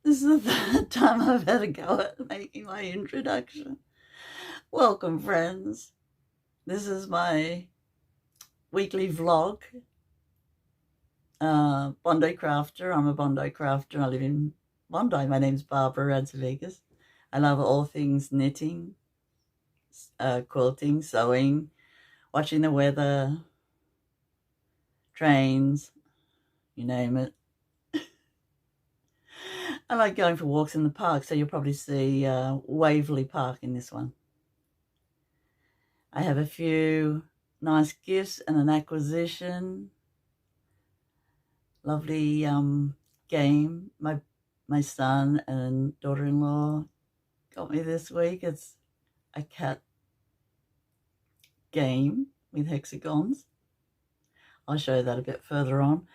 This is the third time I've had a go at making my introduction. Welcome, friends. This is my weekly vlog. Bondi crafter. I'm a Bondi crafter. I live in Bondi. My name's Barbara Radzevegas. I love all things knitting, quilting, sewing, watching the weather, trains, you name it. I like going for walks in the park, so you'll probably see Waverley Park in this one. I have a few nice gifts and an acquisition. Lovely game my son and daughter-in-law got me this week. It's a cat game with hexagons. I'll show you that a bit further on.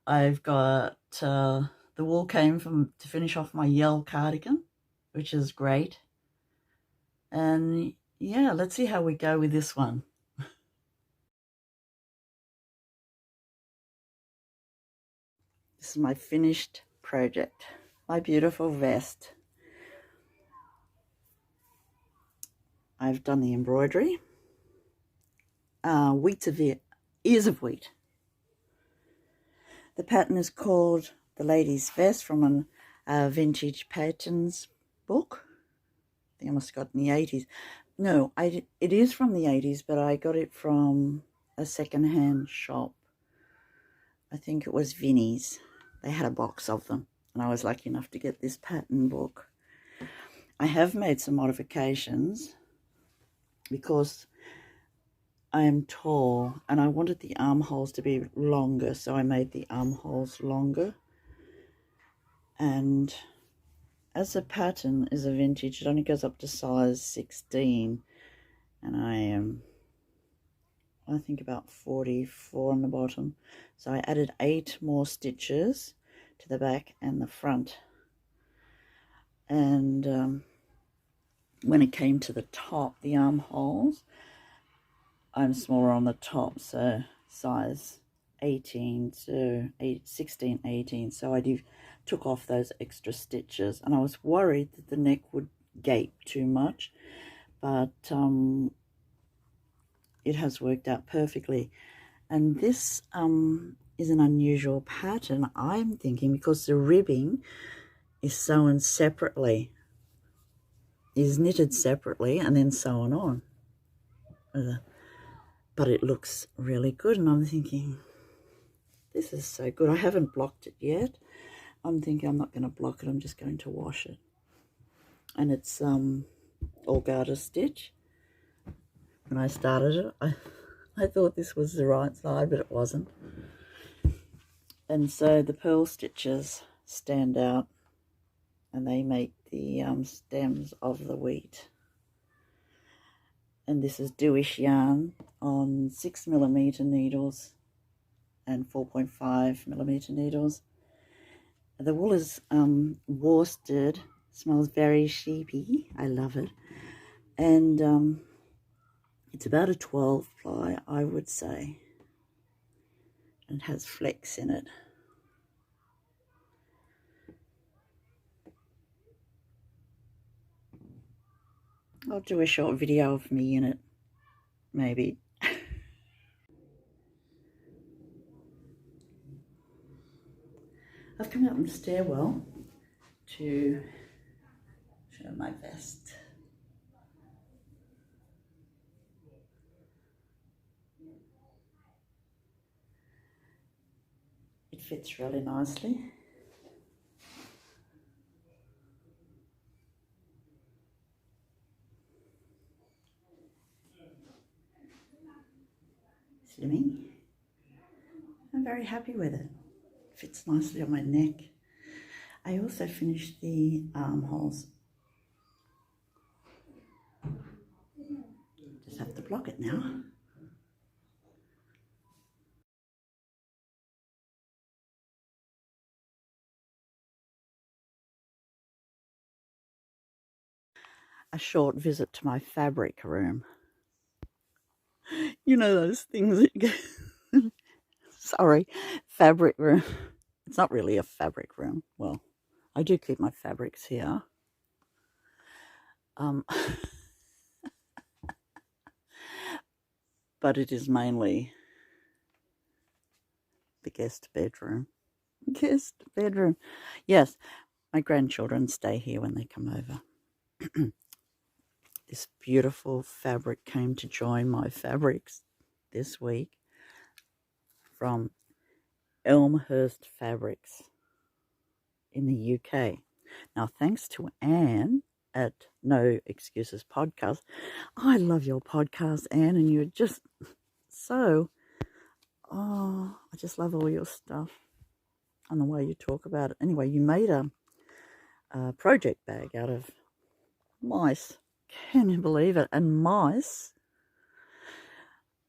I've got the wool came to finish off my Yell cardigan, which is great. And yeah, let's see how we go with this one. This is my finished project, my beautiful vest. I've done the embroidery, ears of wheat. The pattern is called The Lady's Vest from a vintage Patons book. I think I must have got it in the 80s. No, it is from the 80s, but I got it from a second-hand shop. I think it was Vinnie's. They had a box of them, and I was lucky enough to get this pattern book. I have made some modifications because I am tall and I wanted the armholes to be longer, so I made the armholes longer. And as the pattern is a vintage, it only goes up to size 16, and I am, I think, about 44 on the bottom. So I added 8 more stitches to the back and the front. And when it came to the top, the armholes, I'm smaller on the top, so size 18 to 16, 18. So I took off those extra stitches, and I was worried that the neck would gape too much, but it has worked out perfectly. And this is an unusual pattern, I'm thinking, because the ribbing is sewn separately, is knitted separately and then sewn on. But it looks really good, and I'm thinking, this is so good. I haven't blocked it yet. I'm thinking I'm not going to block it, I'm just going to wash it. And it's all garter stitch. When I started it, I thought this was the right side, but it wasn't. And so the pearl stitches stand out, and they make the stems of the wheat. And this is Dooish Yarn on 6mm needles and 4.5mm needles. The wool is worsted, smells very sheepy. I love it. And it's about a 12 ply, I would say. And it has flecks in it. I'll do a short video of me in it, maybe. I've come out in the stairwell to show my vest. It fits really nicely. Slimming. I'm very happy with it. Fits nicely on my neck. I also finished the armholes. Just have to block it now. A short visit to my fabric room. You know those things that you sorry, fabric room. It's not really a fabric room. Well, I do keep my fabrics here. But it is mainly the guest bedroom. Guest bedroom. Yes, my grandchildren stay here when they come over. This beautiful fabric came to join my fabrics this week from Elmhirst Fabrics in the UK. Now, thanks to Anne at No Excuses Podcast. I love your podcast, Anne, and you're just so, I just love all your stuff and the way you talk about it. Anyway, you made a project bag out of mice. Can you believe it? And mice,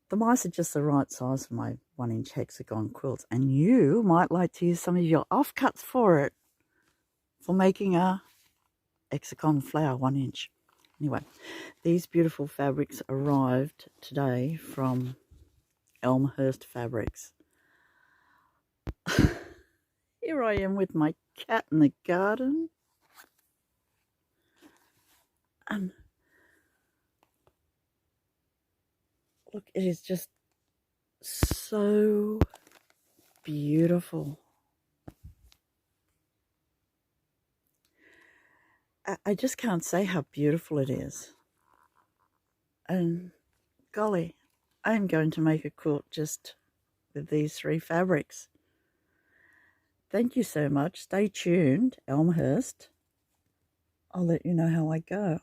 the mice are just the right size for my 1-inch hexagon quilts, and you might like to use some of your offcuts for it, for making a hexagon flower 1-inch. Anyway, these beautiful fabrics arrived today from Elmhirst Fabrics. Here I am with my cat in the garden. And look, it is just so beautiful. I just can't say how beautiful it is. And golly, I am going to make a quilt just with these 3 fabrics. Thank you so much. Stay tuned, Elmhirst. I'll let you know how I go.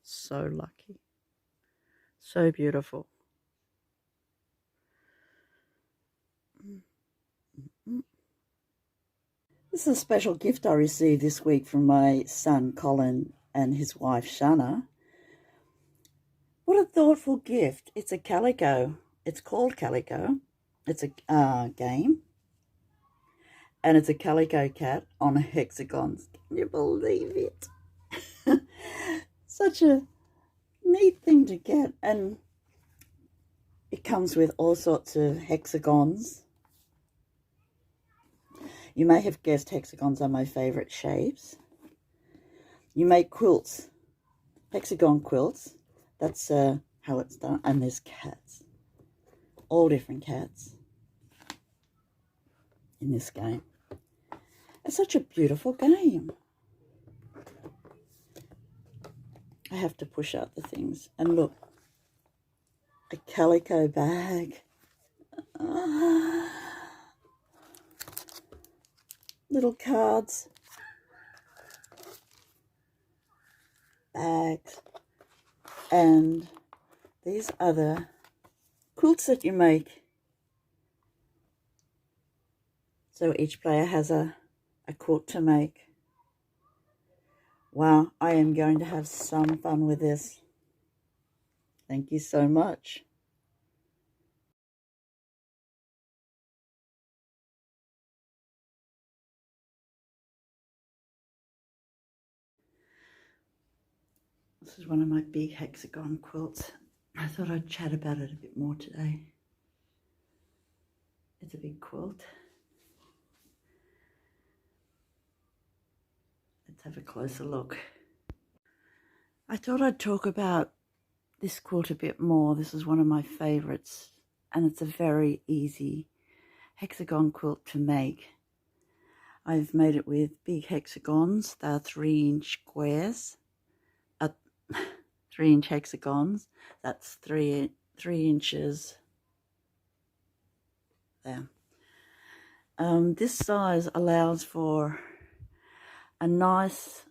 So lucky. So beautiful. This is a special gift I received this week from my son Colin and his wife Shanna. What a thoughtful gift. It's a CALICO. It's called CALICO. It's a game. And it's a calico cat on hexagons. Can you believe it? Such a neat thing to get. And it comes with all sorts of hexagons. You may have guessed hexagons are my favourite shapes. You make quilts, hexagon quilts. That's how it's done. And there's cats, all different cats in this game. It's such a beautiful game. I have to push out the things. And look, a calico bag. Little cards, bags, and these are the quilts that you make. So each player has a quilt to make. Wow, I am going to have some fun with this. Thank you so much. This is one of my big hexagon quilts. I thought I'd chat about it a bit more today. It's a big quilt. Let's have a closer look. I thought I'd talk about this quilt a bit more. This is one of my favorites, and it's a very easy hexagon quilt to make. I've made it with big hexagons. They're 3-inch squares. 3-inch hexagons. That's 3 inches there. This size allows for a nice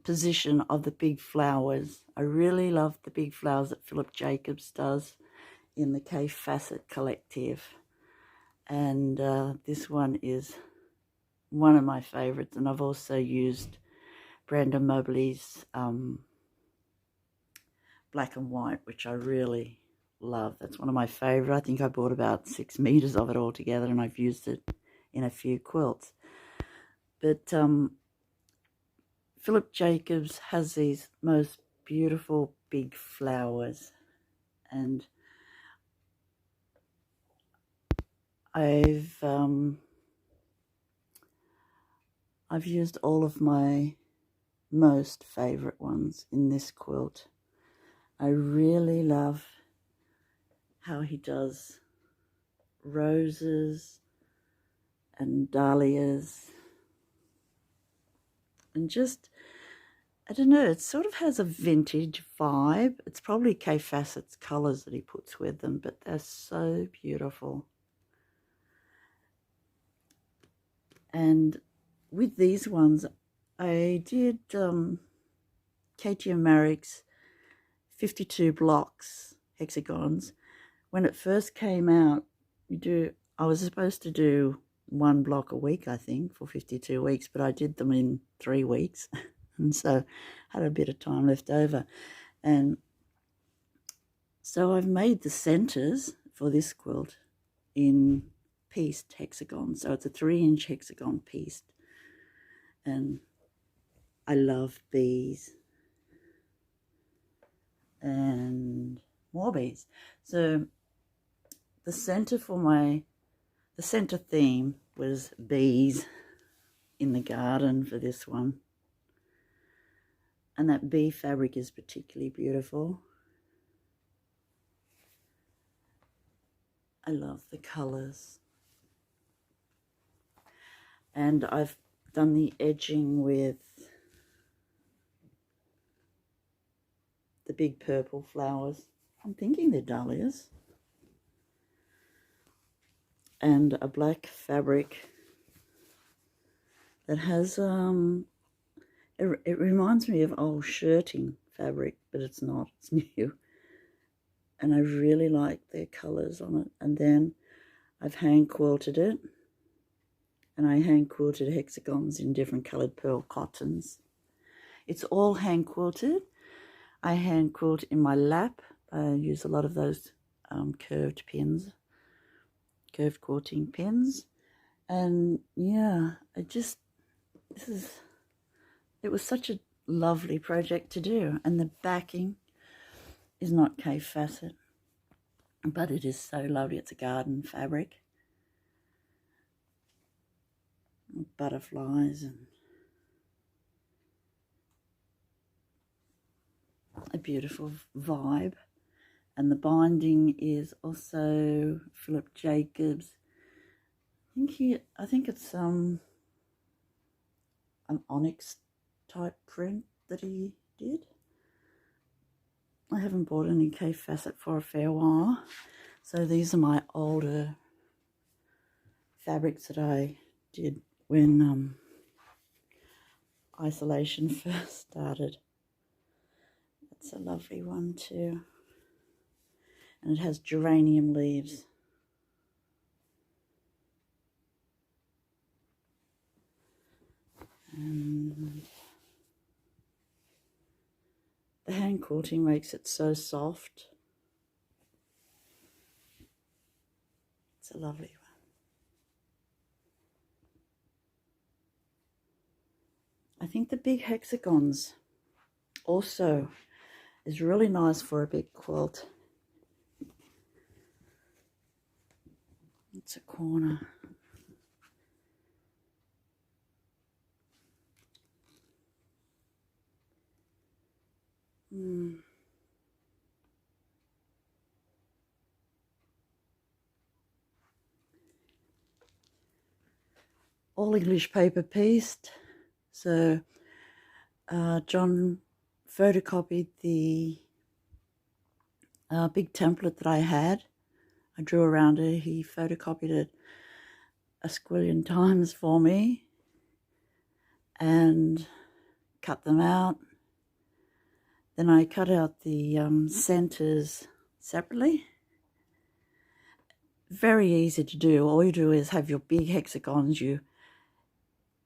position of the big flowers. I really love the big flowers that Philip Jacobs does in the Kaffe Fassett Collective, and this one is one of my favorites. And I've also used Brandon Mobley's black and white, which I really love. That's one of my favorite. I think I bought about 6 meters of it all together, and I've used it in a few quilts. But Philip Jacobs has these most beautiful big flowers, and I've I've used all of my most favourite ones in this quilt. I really love how he does roses and dahlias and just, I don't know, it sort of has a vintage vibe. It's probably Kaffe Fassett's colours that he puts with them, but they're so beautiful. And with these ones, I did Katie and Marrick's 52 blocks hexagons. When it first came out, I was supposed to do 1 block a week, I think, for 52 weeks, but I did them in 3 weeks, and so I had a bit of time left over. And so I've made the centres for this quilt in pieced hexagons. So it's a 3-inch hexagon pieced, and I love bees and more bees. So the centre the centre theme was bees in the garden for this one. And that bee fabric is particularly beautiful. I love the colours. And I've done the edging with the big purple flowers. I'm thinking they're dahlias. And a black fabric that has, it reminds me of old shirting fabric, but it's not, it's new. And I really like their colours on it. And then I've hand quilted it. And I hand quilted hexagons in different coloured pearl cottons. It's all hand quilted. I hand quilt in my lap. I use a lot of those curved pins, curved quilting pins. And yeah, it was such a lovely project to do. And the backing is not Kaffe Fassett, but it is so lovely. It's a garden fabric. Butterflies and a beautiful vibe. And the binding is also Philip Jacobs. I think it's an onyx type print that he did. I haven't bought any Kaffe Fassett for a fair while, so these are my older fabrics that I did when isolation first started. It's a lovely one too, and it has geranium leaves. And the hand quilting makes it so soft. It's a lovely one. I think the big hexagons also is really nice for a big quilt. It's a corner. All English paper pieced. So John photocopied the big template that I had. I drew around it. He photocopied it a squillion times for me and cut them out. Then I cut out the centres separately. Very easy to do. All you do is have your big hexagons, you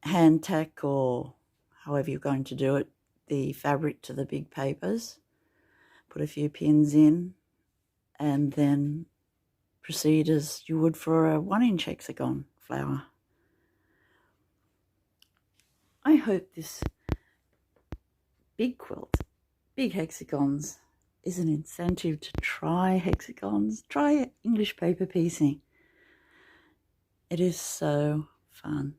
hand tack, or however you're going to do it, the fabric to the big papers, put a few pins in, and then proceed as you would for a 1-inch hexagon flower. I hope this big quilt, big hexagons, is an incentive to try hexagons, try English paper piecing. It is so fun.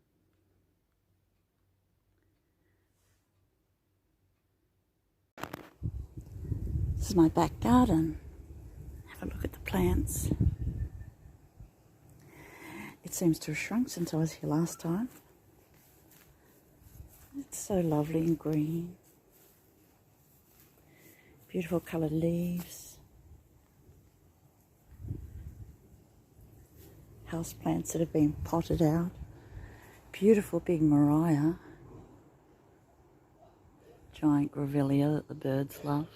This is my back garden. Have a look at the plants. It seems to have shrunk since I was here last time. It's so lovely and green. Beautiful coloured leaves. House plants that have been potted out. Beautiful big Mariah. Giant grevillea that the birds love.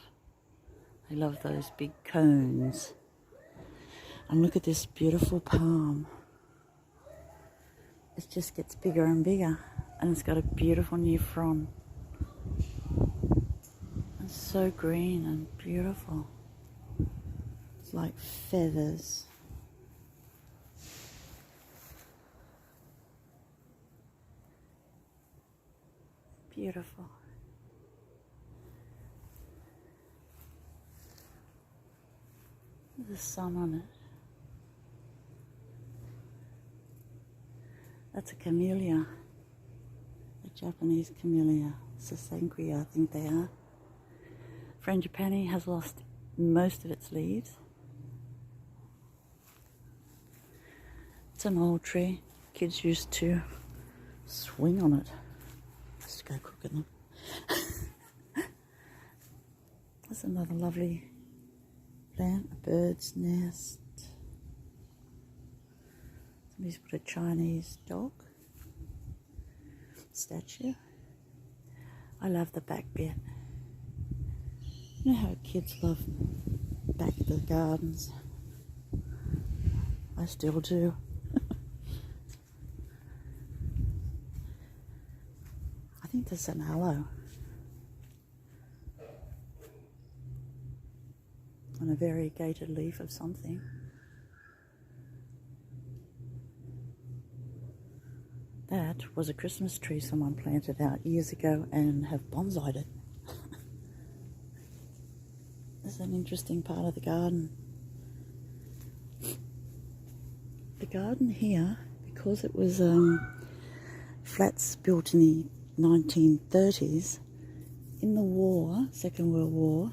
They love those big cones. And look at this beautiful palm. It just gets bigger and bigger. And it's got a beautiful new frond. It's so green and beautiful. It's like feathers. Beautiful. There's the sun on it. That's a Camellia. A Japanese Camellia. Sasenquia, I think they are. Frangipani has lost most of its leaves. It's an old tree. Kids used to swing on it. Just go cooking them. There's another lovely plant, a bird's nest. Somebody's put a Chinese dog statue. I love the back bit. You know how kids love back of the gardens? I still do. I think there's an aloe. On a variegated leaf of something. That was a Christmas tree someone planted out years ago and have bonsai'd it. This is an interesting part of the garden. The garden here, because it was flats built in the 1930s, in the war, Second World War,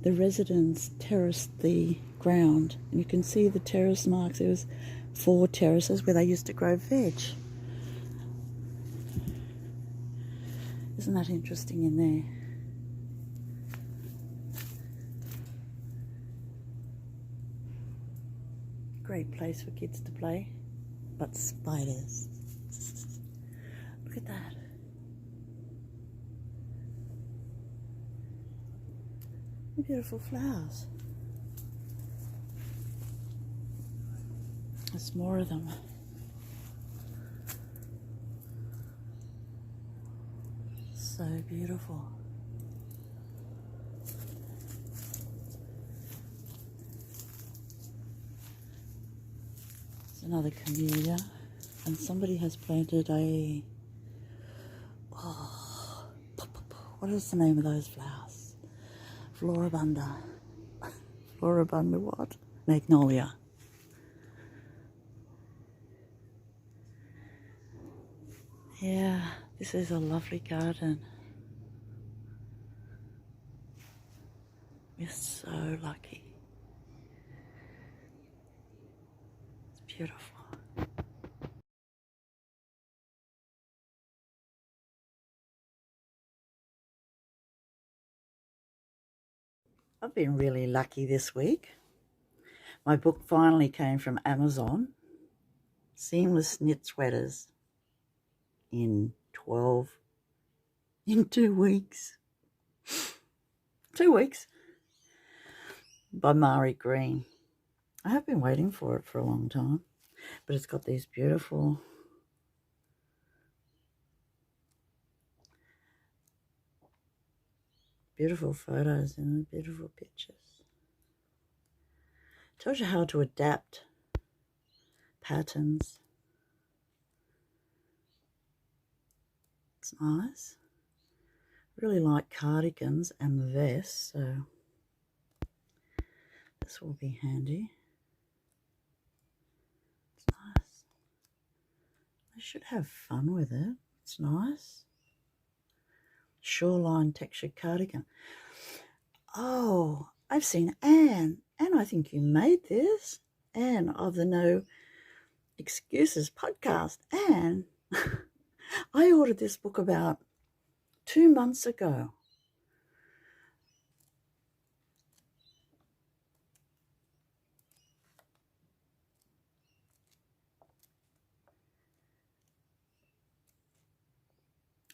the residents terraced the ground, and you can see the terrace marks. There was 4 terraces where they used to grow veg. Isn't that interesting in there? Great place for kids to play, but spiders. Look at that. Beautiful flowers. There's more of them. So beautiful. There's another Camellia, and somebody has planted a, what is the name of those flowers? Floribunda. Floribunda what? Magnolia. Yeah, this is a lovely garden. We're so lucky. It's beautiful. I've been really lucky this week. My book finally came from Amazon. Seamless Knit Sweaters in 2 weeks. 2 weeks. By Greene. I have been waiting for it for a long time, but it's got these beautiful photos and beautiful pictures. Tells you how to adapt patterns. It's nice. Really like cardigans and vests, so this will be handy. It's nice. I should have fun with it. It's nice. Shoreline textured cardigan. Oh, I've seen Anne, I think you made this, Anne of the No Excuses podcast. Anne, I ordered this book about 2 months ago.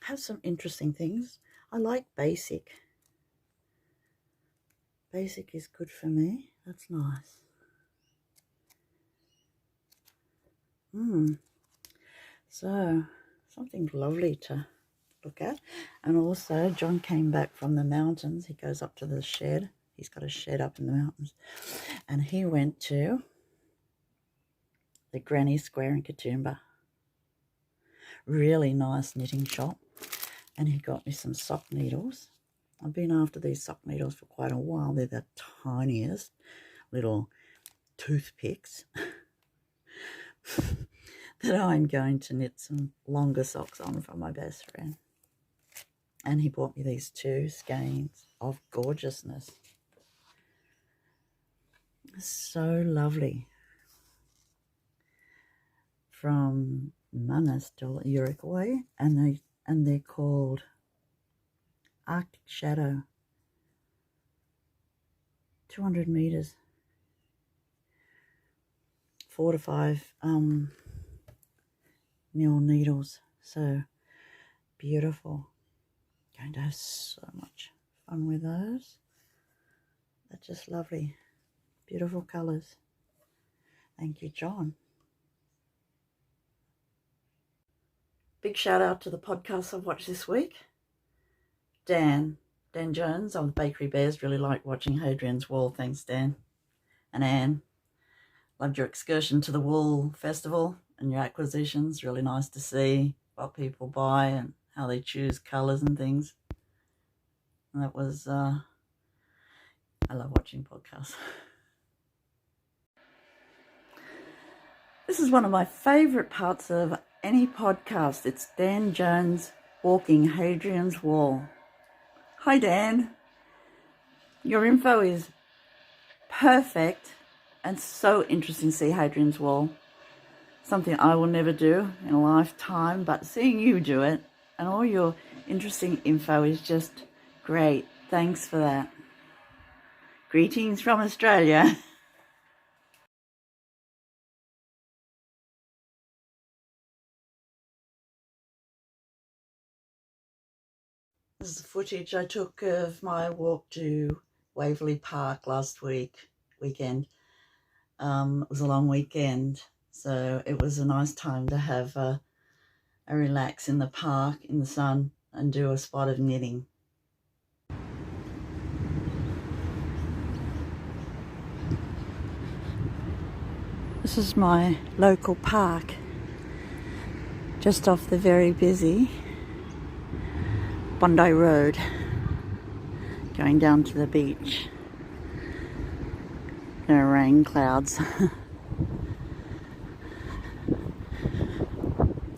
Has some interesting things. I like basic. Basic is good for me. That's nice. So, something lovely to look at. And also, John came back from the mountains. He goes up to the shed. He's got a shed up in the mountains. And he went to the Granny Square in Katoomba. Really nice knitting shop. And he got me some sock needles. I've been after these sock needles for quite a while. They're the tiniest little toothpicks that I'm going to knit some longer socks on for my best friend. And he bought me these 2 skeins of gorgeousness. So lovely. From Manos Del Uruguay, and they're called Arctic Shadow. 200 meters. 4 to 5 mil needles. So beautiful. Going to have so much fun with those. They're just lovely. Beautiful colours. Thank you, John. Big shout out to the podcasts I've watched this week. Dan Jones of the Bakery Bears. Really like watching Hadrian's Wall. Thanks, Dan. And Anne, loved your excursion to the Wool Festival and your acquisitions. Really nice to see what people buy and how they choose colours and things. And that was, I love watching podcasts. This is one of my favourite parts of any podcast. It's Dan Jones walking Hadrian's Wall. Hi, Dan. Your info is perfect and so interesting to see Hadrian's Wall. Something I will never do in a lifetime, but seeing you do it and all your interesting info is just great. Thanks for that. Greetings from Australia. This is the footage I took of my walk to Waverley Park last weekend. It was a long weekend, so it was a nice time to have a relax in the park in the sun and do a spot of knitting. This is my local park, just off the very busy Bondi Road, going down to the beach. There are rain clouds.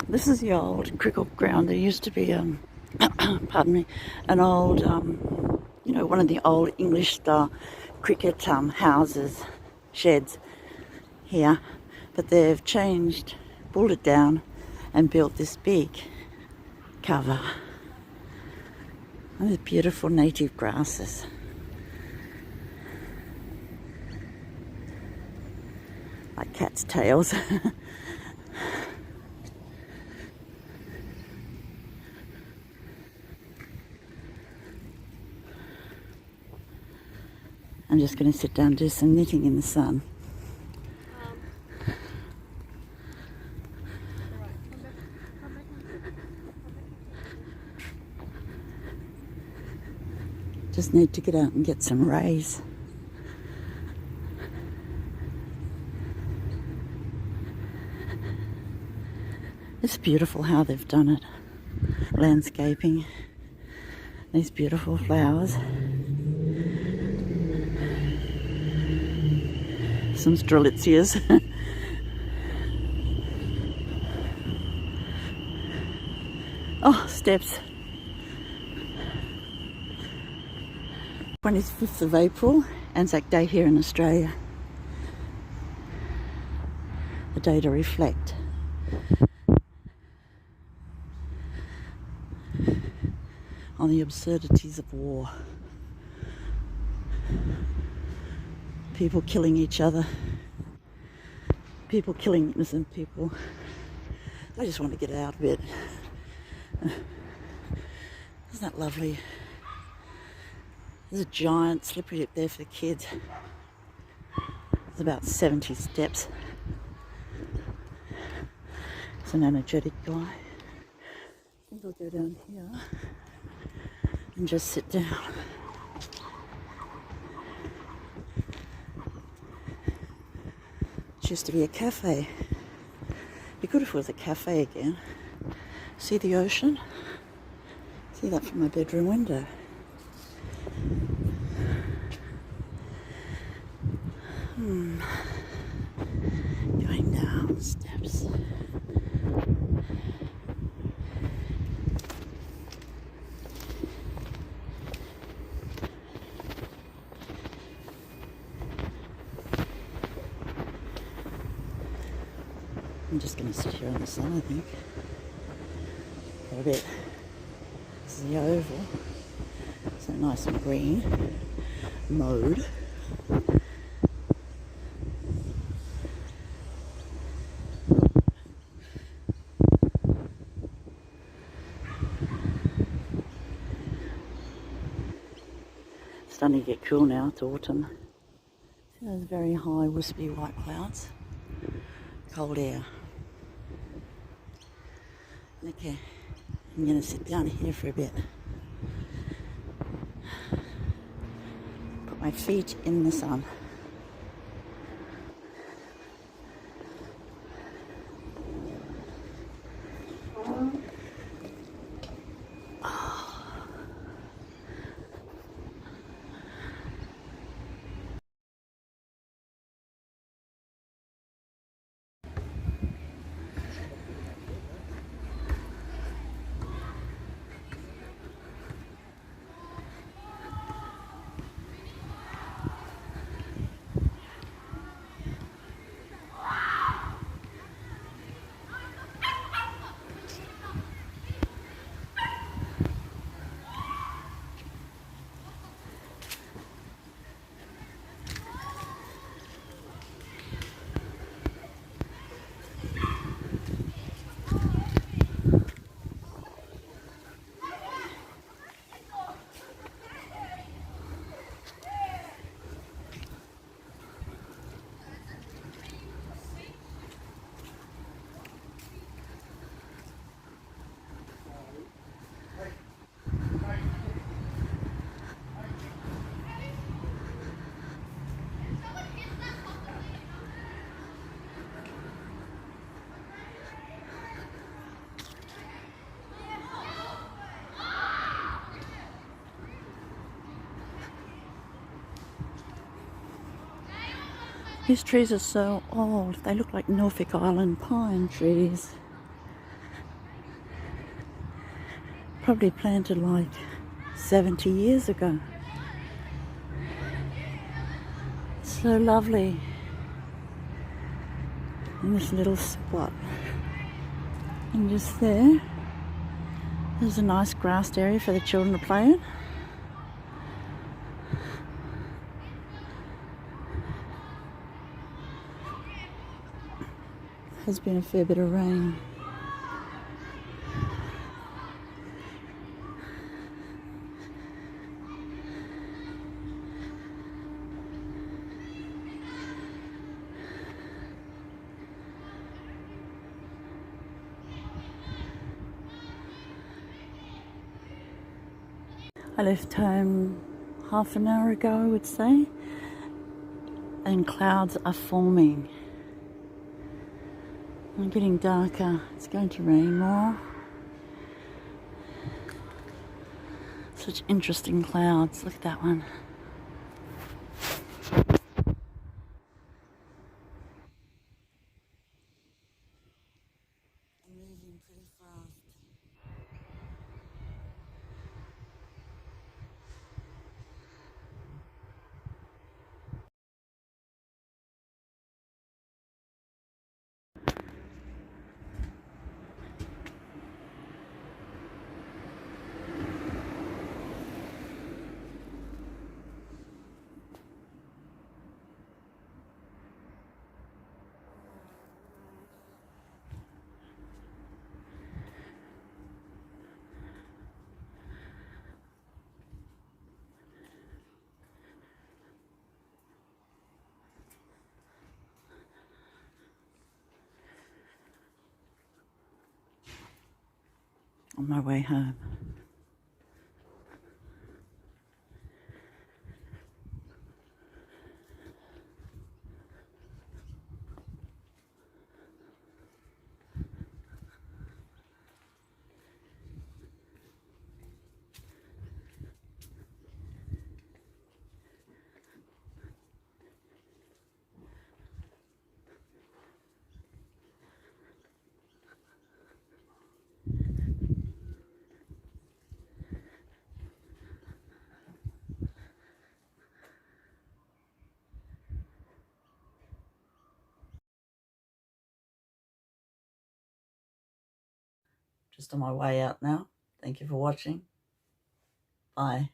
This is the old cricket ground. There used to be, pardon me, an old, one of the old English style cricket houses, sheds here, but they've changed, pulled it down and built this big cover. And there's beautiful native grasses. Like cat's tails. I'm just going to sit down and do some knitting in the sun. Just need to get out and get some rays. It's beautiful how they've done it. Landscaping. These beautiful flowers. Some strelitzias. Oh, steps. 25th of April Anzac Day here in Australia. A day to reflect. On the absurdities of war. People killing each other. People killing innocent people. I just want to get out of it. Isn't that lovely? There's a giant slippery dip there for the kids. It's about 70 steps. It's an energetic guy. I think I'll go down here and just sit down. It used to be a cafe. Be good if it was a cafe again. See the ocean? See that from my bedroom window. Going down the steps. I'm just going to sit here in the sun, I think, for a bit. This is the oval, so nice and green mode. It's starting to get cool now, it's autumn. See those very high wispy white clouds? Cold air. Okay, I'm going to sit down here for a bit. Put my feet in the sun. These trees are so old, they look like Norfolk Island pine trees. Probably planted like 70 years ago. So lovely in this little spot. And just there's a nice grassed area for the children to play in. Has been a fair bit of rain. I left home half an hour ago, I would say, and clouds are forming. I'm getting darker. It's going to rain more. Such interesting clouds. Look at that one. I'm moving pretty fast. on my way home. Just on my way out now. Thank you for watching. Bye.